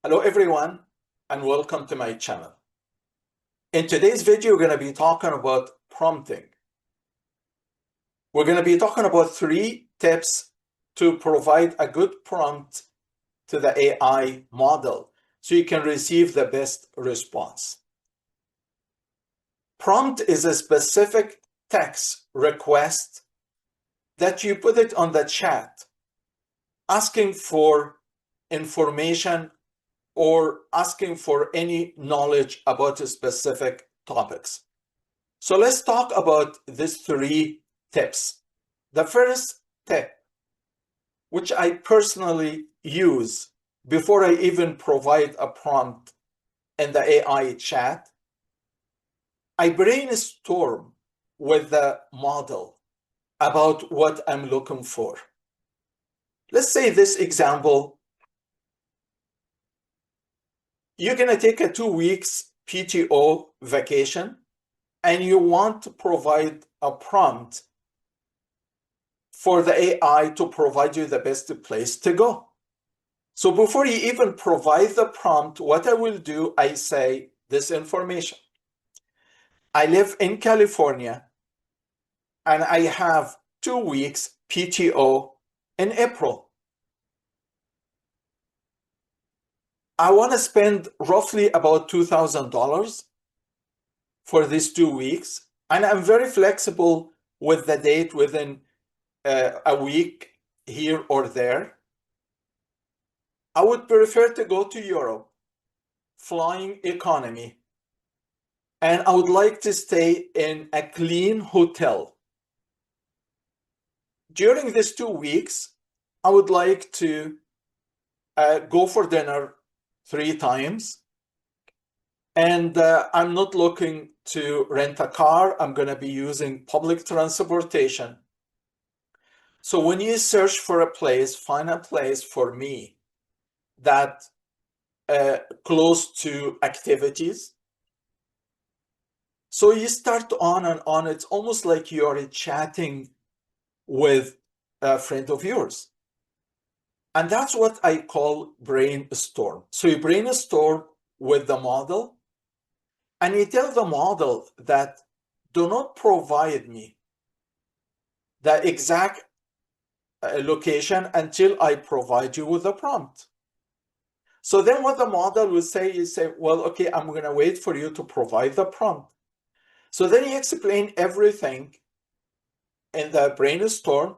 Hello everyone, and welcome to my channel. In today's video, we're going to be talking about prompting. We're going to be talking about 3 tips to provide a good prompt to the AI model so you can receive the best response. Prompt is a specific text request that you put it on the chat, asking for information or asking for any knowledge about specific topics. So let's talk about these 3 tips. The first tip, which I personally use before I even provide a prompt in the AI chat, I brainstorm with the model about what I'm looking for. Let's say this example. You're going to take a 2 weeks PTO vacation and you want to provide a prompt for the AI to provide you the best place to go. So before you even provide the prompt, what I will do, I say this information. I live in California and I have 2 weeks PTO in April. I want to spend roughly about $2,000 for these 2 weeks, and I'm very flexible with the date within a week here or there. I would prefer to go to Europe, flying economy, and I would like to stay in a clean hotel. During these 2 weeks, I would like to go for dinner 3 times. And I'm not looking to rent a car. I'm going to be using public transportation. So when you search for a place, find a place for me that close to activities. So you start on and on. It's almost like you're chatting with a friend of yours. And that's what I call brainstorm. So you brainstorm with the model, and you tell the model that do not provide me the exact location until I provide you with a prompt. So then what the model will say is, well, okay, I'm going to wait for you to provide the prompt. So then you explain everything in the brainstorm.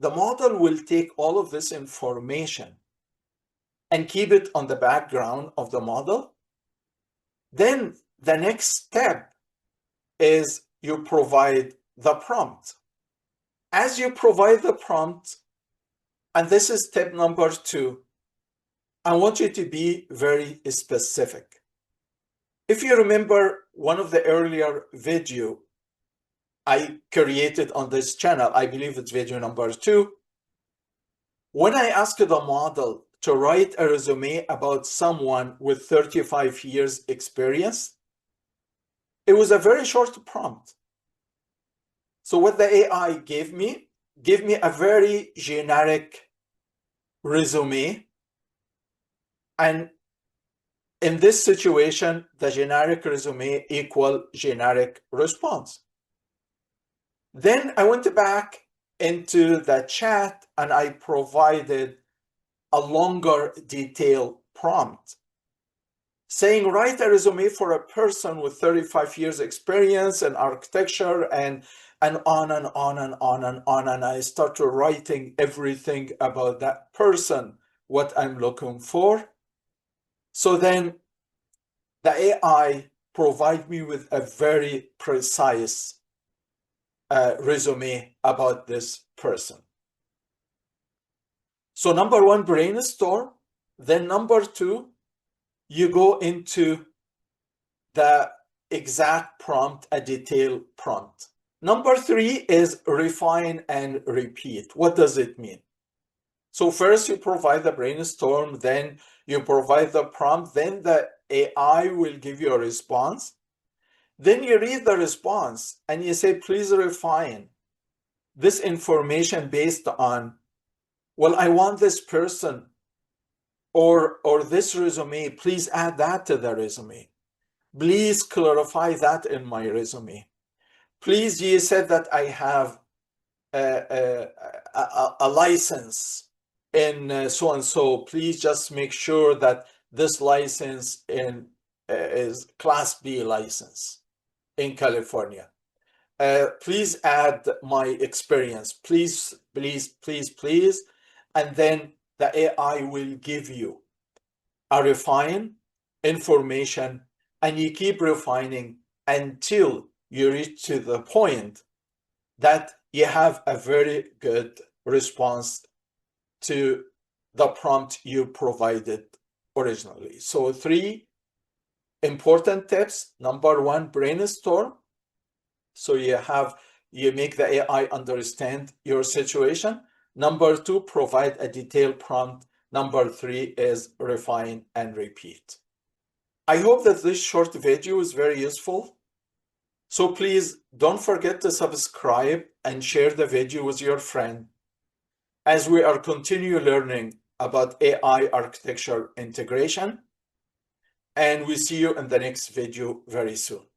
The model will take all of this information and keep it on the background of the model. Then the next step is you provide the prompt. As you provide the prompt, and this is step number 2, I want you to be very specific. If you remember one of the earlier video I created on this channel, I believe it's video number 2, when I asked the model to write a resume about someone with 35 years experience, it was a very short prompt. So what the AI gave me a very generic resume. And in this situation, the generic resume equal generic response. Then I went back into the chat and I provided a longer detailed prompt saying, write a resume for a person with 35 years experience in architecture, and on and on and on and on. And I started writing everything about that person, what I'm looking for. So then the AI provide me with a very precise resume about this person. So number 1, brainstorm. Then number 2, you go into the exact prompt, a detailed prompt. Number 3 is refine and repeat. What does it mean? So first you provide the brainstorm, then you provide the prompt, then the AI will give you a response. Then you read the response and you say, please refine this information based on, well, I want this person or this resume, please add that to the resume. Please clarify that in my resume. Please, you said that I have a license in so and so. Please just make sure that this license is Class B license in California. Please add my experience. Please, please, please, please. And then the AI will give you a refine information, and you keep refining until you reach to the point that you have a very good response to the prompt you provided originally. So 3 important tips. Number 1, brainstorm. So you make the AI understand your situation. Number 2, provide a detailed prompt. Number 3 is refine and repeat. I hope that this short video is very useful. So please don't forget to subscribe and share the video with your friend as we are continue learning about AI architecture integration. And we see you in the next video very soon.